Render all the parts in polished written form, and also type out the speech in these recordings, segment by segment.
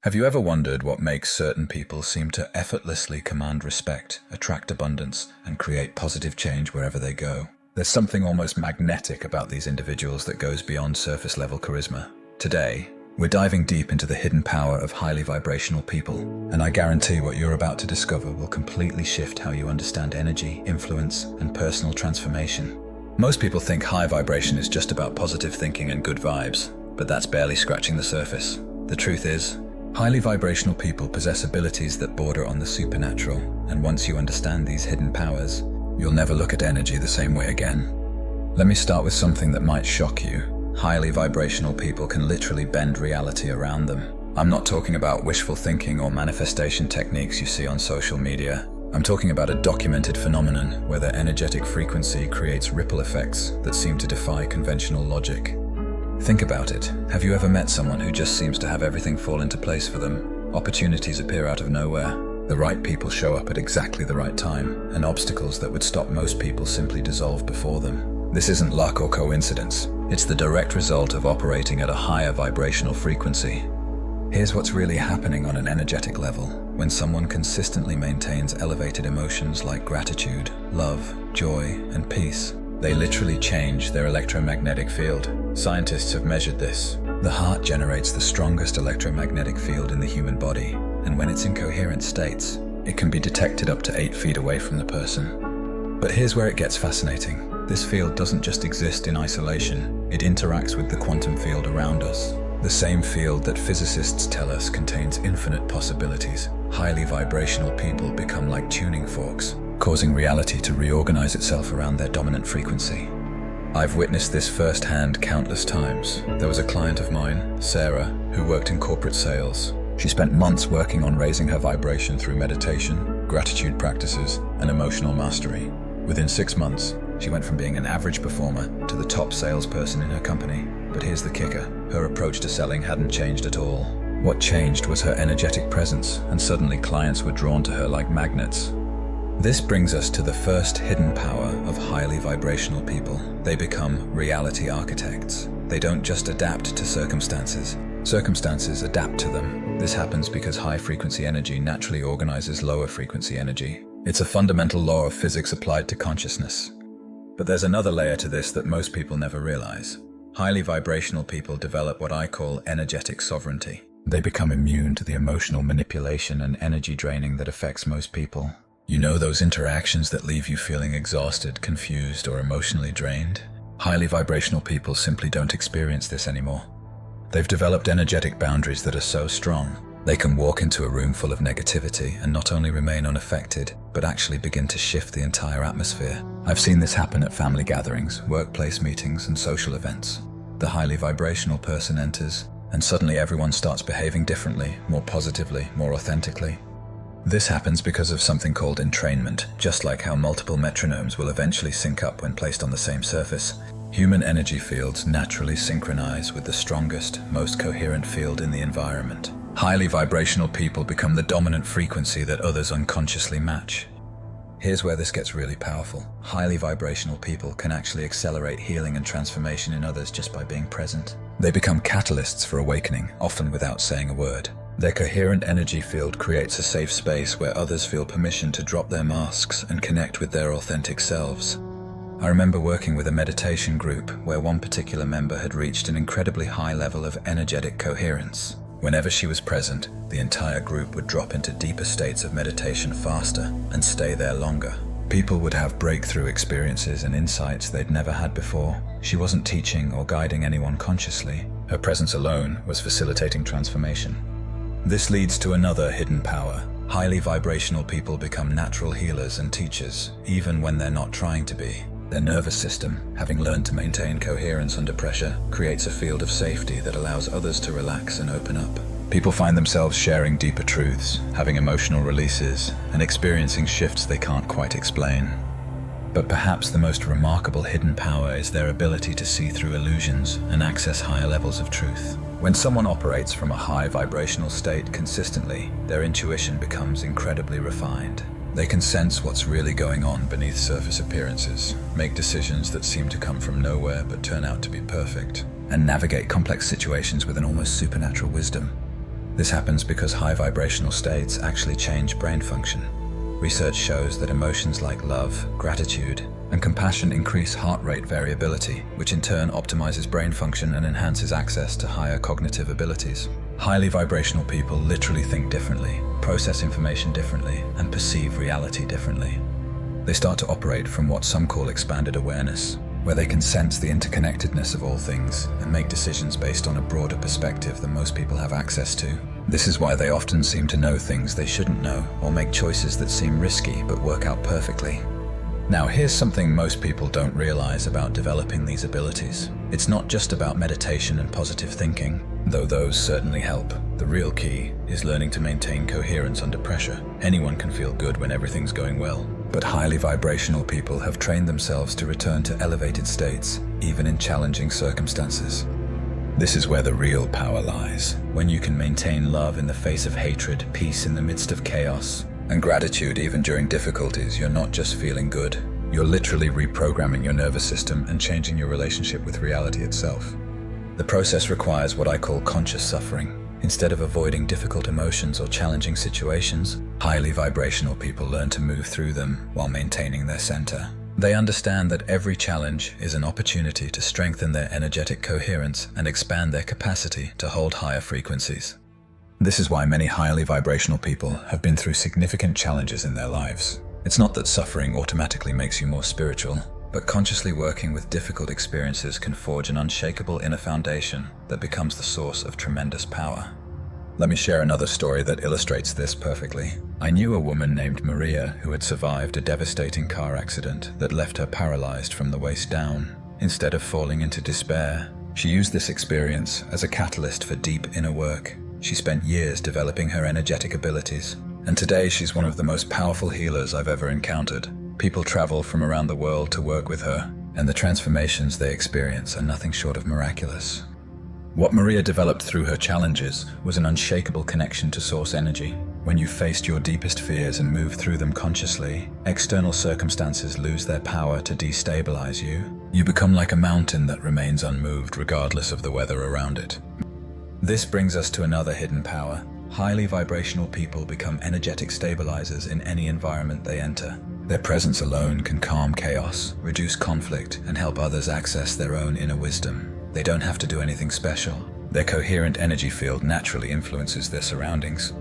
Have you ever wondered what makes certain people seem to effortlessly command respect, attract abundance, and create positive change wherever they go? There's something almost magnetic about these individuals that goes beyond surface-level charisma. Today, we're diving deep into the hidden power of highly vibrational people, and I guarantee what you're about to discover will completely shift how you understand energy, influence, and personal transformation. Most people think high vibration is just about positive thinking and good vibes, but that's barely scratching the surface. The truth is, highly vibrational people possess abilities that border on the supernatural, and once you understand these hidden powers, you'll never look at energy the same way again. Let me start with something that might shock you. Highly vibrational people can literally bend reality around them. I'm not talking about wishful thinking or manifestation techniques you see on social media. I'm talking about a documented phenomenon where their energetic frequency creates ripple effects that seem to defy conventional logic. Think about it. Have you ever met someone who just seems to have everything fall into place for them? Opportunities appear out of nowhere. The right people show up at exactly the right time, and obstacles that would stop most people simply dissolve before them. This isn't luck or coincidence. It's the direct result of operating at a higher vibrational frequency. Here's what's really happening on an energetic level. When someone consistently maintains elevated emotions like gratitude, love, joy, and peace, they literally change their electromagnetic field. Scientists have measured this. The heart generates the strongest electromagnetic field in the human body, and when it's in coherent states, it can be detected up to 8 feet away from the person. But here's where it gets fascinating. This field doesn't just exist in isolation, it interacts with the quantum field around us. The same field that physicists tell us contains infinite possibilities. Highly vibrational people become like tuning forks, causing reality to reorganize itself around their dominant frequency. I've witnessed this firsthand countless times. There was a client of mine, Sarah, who worked in corporate sales. She spent months working on raising her vibration through meditation, gratitude practices, and emotional mastery. Within 6 months, she went from being an average performer to the top salesperson in her company. But here's the kicker. Her approach to selling hadn't changed at all. What changed was her energetic presence, and suddenly clients were drawn to her like magnets. This brings us to the first hidden power of highly vibrational people. They become reality architects. They don't just adapt to circumstances. Circumstances adapt to them. This happens because high-frequency energy naturally organizes lower-frequency energy. It's a fundamental law of physics applied to consciousness. But there's another layer to this that most people never realize. Highly vibrational people develop what I call energetic sovereignty. They become immune to the emotional manipulation and energy draining that affects most people. You know those interactions that leave you feeling exhausted, confused, or emotionally drained? Highly vibrational people simply don't experience this anymore. They've developed energetic boundaries that are so strong, they can walk into a room full of negativity and not only remain unaffected, but actually begin to shift the entire atmosphere. I've seen this happen at family gatherings, workplace meetings, and social events. The highly vibrational person enters, and suddenly everyone starts behaving differently, more positively, more authentically. This happens because of something called entrainment. Just like how multiple metronomes will eventually sync up when placed on the same surface, human energy fields naturally synchronize with the strongest, most coherent field in the environment. Highly vibrational people become the dominant frequency that others unconsciously match. Here's where this gets really powerful. Highly vibrational people can actually accelerate healing and transformation in others just by being present. They become catalysts for awakening, often without saying a word. Their coherent energy field creates a safe space where others feel permission to drop their masks and connect with their authentic selves. I remember working with a meditation group where one particular member had reached an incredibly high level of energetic coherence. Whenever she was present, the entire group would drop into deeper states of meditation faster and stay there longer. People would have breakthrough experiences and insights they'd never had before. She wasn't teaching or guiding anyone consciously. Her presence alone was facilitating transformation. This leads to another hidden power. Highly vibrational people become natural healers and teachers, even when they're not trying to be. Their nervous system, having learned to maintain coherence under pressure, creates a field of safety that allows others to relax and open up. People find themselves sharing deeper truths, having emotional releases, and experiencing shifts they can't quite explain. But perhaps the most remarkable hidden power is their ability to see through illusions and access higher levels of truth. When someone operates from a high vibrational state consistently, their intuition becomes incredibly refined. They can sense what's really going on beneath surface appearances, make decisions that seem to come from nowhere but turn out to be perfect, and navigate complex situations with an almost supernatural wisdom. This happens because high vibrational states actually change brain function. Research shows that emotions like love, gratitude, and compassion increase heart rate variability, which in turn optimizes brain function and enhances access to higher cognitive abilities. Highly vibrational people literally think differently, process information differently, and perceive reality differently. They start to operate from what some call expanded awareness, where they can sense the interconnectedness of all things and make decisions based on a broader perspective than most people have access to. This is why they often seem to know things they shouldn't know, or make choices that seem risky but work out perfectly. Now, here's something most people don't realize about developing these abilities. It's not just about meditation and positive thinking, though those certainly help. The real key is learning to maintain coherence under pressure. Anyone can feel good when everything's going well, but highly vibrational people have trained themselves to return to elevated states, even in challenging circumstances. This is where the real power lies, when you can maintain love in the face of hatred, peace in the midst of chaos, and gratitude even during difficulties. You're not just feeling good, you're literally reprogramming your nervous system and changing your relationship with reality itself. The process requires what I call conscious suffering. Instead of avoiding difficult emotions or challenging situations, highly vibrational people learn to move through them while maintaining their center. They understand that every challenge is an opportunity to strengthen their energetic coherence and expand their capacity to hold higher frequencies. This is why many highly vibrational people have been through significant challenges in their lives. It's not that suffering automatically makes you more spiritual, but consciously working with difficult experiences can forge an unshakable inner foundation that becomes the source of tremendous power. Let me share another story that illustrates this perfectly. I knew a woman named Maria who had survived a devastating car accident that left her paralyzed from the waist down. Instead of falling into despair, she used this experience as a catalyst for deep inner work. She spent years developing her energetic abilities, and today she's one of the most powerful healers I've ever encountered. People travel from around the world to work with her, and the transformations they experience are nothing short of miraculous. What Maria developed through her challenges was an unshakable connection to source energy. When you faced your deepest fears and moved through them consciously, external circumstances lose their power to destabilize you. You become like a mountain that remains unmoved regardless of the weather around it. This brings us to another hidden power. Highly vibrational people become energetic stabilizers in any environment they enter. Their presence alone can calm chaos, reduce conflict, and help others access their own inner wisdom. They don't have to do anything special. Their coherent energy field naturally influences their surroundings.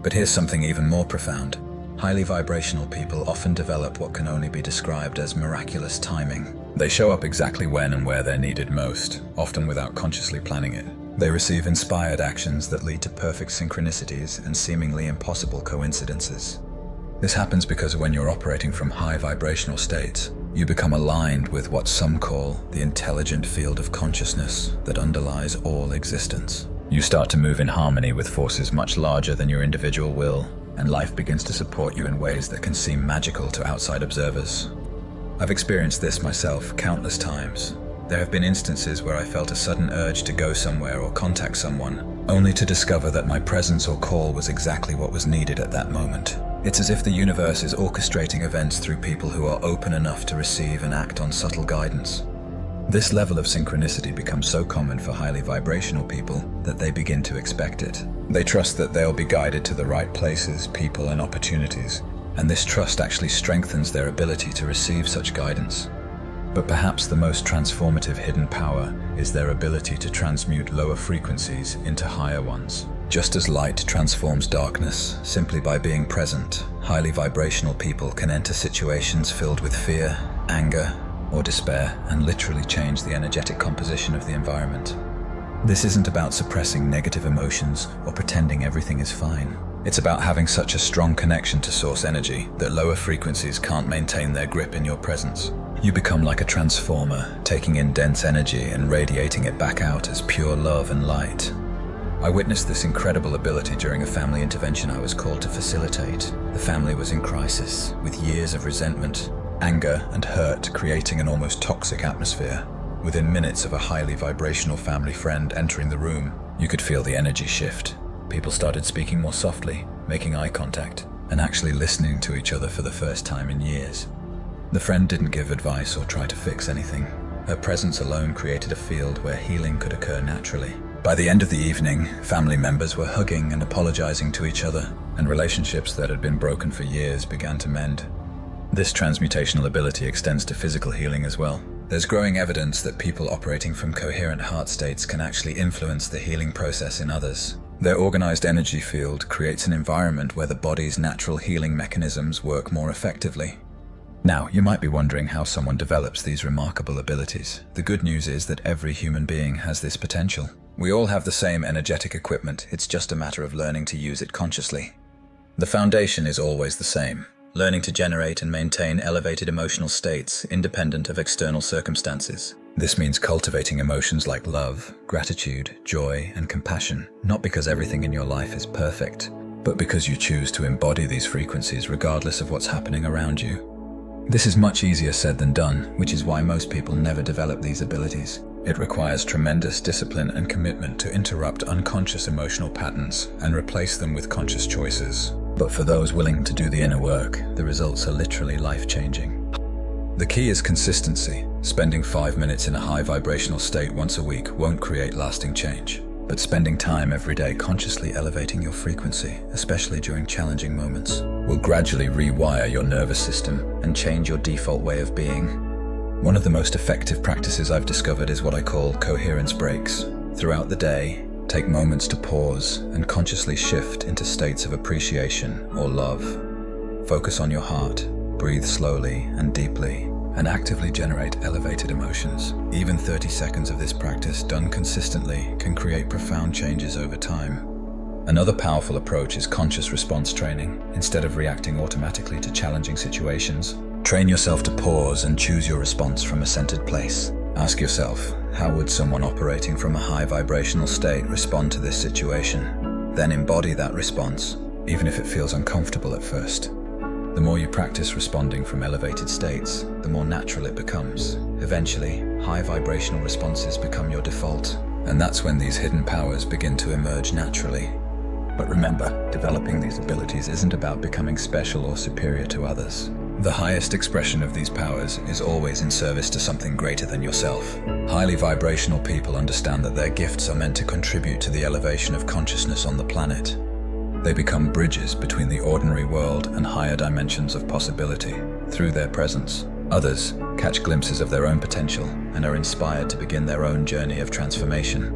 But here's something even more profound. Highly vibrational people often develop what can only be described as miraculous timing. They show up exactly when and where they're needed most, often without consciously planning it. They receive inspired actions that lead to perfect synchronicities and seemingly impossible coincidences. This happens because when you're operating from high vibrational states, you become aligned with what some call the intelligent field of consciousness that underlies all existence. You start to move in harmony with forces much larger than your individual will, and life begins to support you in ways that can seem magical to outside observers. I've experienced this myself countless times. There have been instances where I felt a sudden urge to go somewhere or contact someone, only to discover that my presence or call was exactly what was needed at that moment. It's as if the universe is orchestrating events through people who are open enough to receive and act on subtle guidance. This level of synchronicity becomes so common for highly vibrational people that they begin to expect it. They trust that they'll be guided to the right places, people, and opportunities, and this trust actually strengthens their ability to receive such guidance. But perhaps the most transformative hidden power is their ability to transmute lower frequencies into higher ones. Just as light transforms darkness simply by being present, highly vibrational people can enter situations filled with fear, anger, or despair and literally change the energetic composition of the environment. This isn't about suppressing negative emotions or pretending everything is fine. It's about having such a strong connection to source energy that lower frequencies can't maintain their grip in your presence. You become like a transformer, taking in dense energy and radiating it back out as pure love and light. I witnessed this incredible ability during a family intervention I was called to facilitate. The family was in crisis, with years of resentment, anger, and hurt creating an almost toxic atmosphere. Within minutes of a highly vibrational family friend entering the room, you could feel the energy shift. People started speaking more softly, making eye contact, and actually listening to each other for the first time in years. The friend didn't give advice or try to fix anything. Her presence alone created a field where healing could occur naturally. By the end of the evening, family members were hugging and apologizing to each other, and relationships that had been broken for years began to mend. This transmutational ability extends to physical healing as well. There's growing evidence that people operating from coherent heart states can actually influence the healing process in others. Their organized energy field creates an environment where the body's natural healing mechanisms work more effectively. Now, you might be wondering how someone develops these remarkable abilities. The good news is that every human being has this potential. We all have the same energetic equipment, it's just a matter of learning to use it consciously. The foundation is always the same: learning to generate and maintain elevated emotional states independent of external circumstances. This means cultivating emotions like love, gratitude, joy, and compassion, not because everything in your life is perfect, but because you choose to embody these frequencies regardless of what's happening around you. This is much easier said than done, which is why most people never develop these abilities. It requires tremendous discipline and commitment to interrupt unconscious emotional patterns and replace them with conscious choices. But for those willing to do the inner work, the results are literally life-changing. The key is consistency. Spending 5 minutes in a high vibrational state once a week won't create lasting change. But spending time every day consciously elevating your frequency, especially during challenging moments, will gradually rewire your nervous system and change your default way of being. One of the most effective practices I've discovered is what I call coherence breaks. Throughout the day, take moments to pause and consciously shift into states of appreciation or love. Focus on your heart, breathe slowly and deeply, and actively generate elevated emotions. Even 30 seconds of this practice done consistently can create profound changes over time. Another powerful approach is conscious response training. Instead of reacting automatically to challenging situations, train yourself to pause and choose your response from a centered place. Ask yourself, how would someone operating from a high vibrational state respond to this situation? Then embody that response, even if it feels uncomfortable at first. The more you practice responding from elevated states, the more natural it becomes. Eventually, high vibrational responses become your default, and that's when these hidden powers begin to emerge naturally. But remember, developing these abilities isn't about becoming special or superior to others. The highest expression of these powers is always in service to something greater than yourself. Highly vibrational people understand that their gifts are meant to contribute to the elevation of consciousness on the planet. They become bridges between the ordinary world and higher dimensions of possibility through their presence. Others catch glimpses of their own potential and are inspired to begin their own journey of transformation.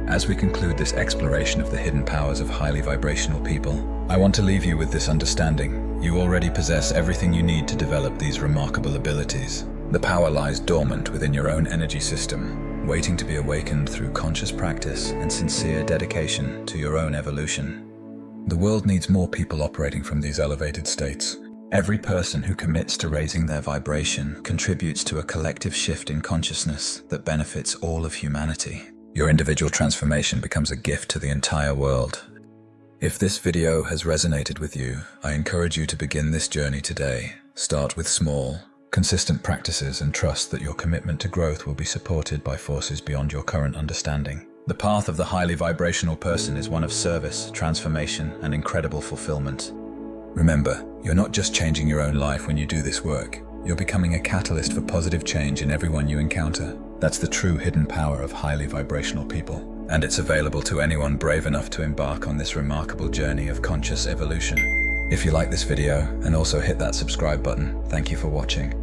As we conclude this exploration of the hidden powers of highly vibrational people, I want to leave you with this understanding. You already possess everything you need to develop these remarkable abilities. The power lies dormant within your own energy system, waiting to be awakened through conscious practice and sincere dedication to your own evolution. The world needs more people operating from these elevated states. Every person who commits to raising their vibration contributes to a collective shift in consciousness that benefits all of humanity. Your individual transformation becomes a gift to the entire world. If this video has resonated with you, I encourage you to begin this journey today. Start with small, consistent practices and trust that your commitment to growth will be supported by forces beyond your current understanding. The path of the highly vibrational person is one of service, transformation, and incredible fulfillment. Remember, you're not just changing your own life when you do this work. You're becoming a catalyst for positive change in everyone you encounter. That's the true hidden power of highly vibrational people, and it's available to anyone brave enough to embark on this remarkable journey of conscious evolution. If you like this video, and also hit that subscribe button, thank you for watching.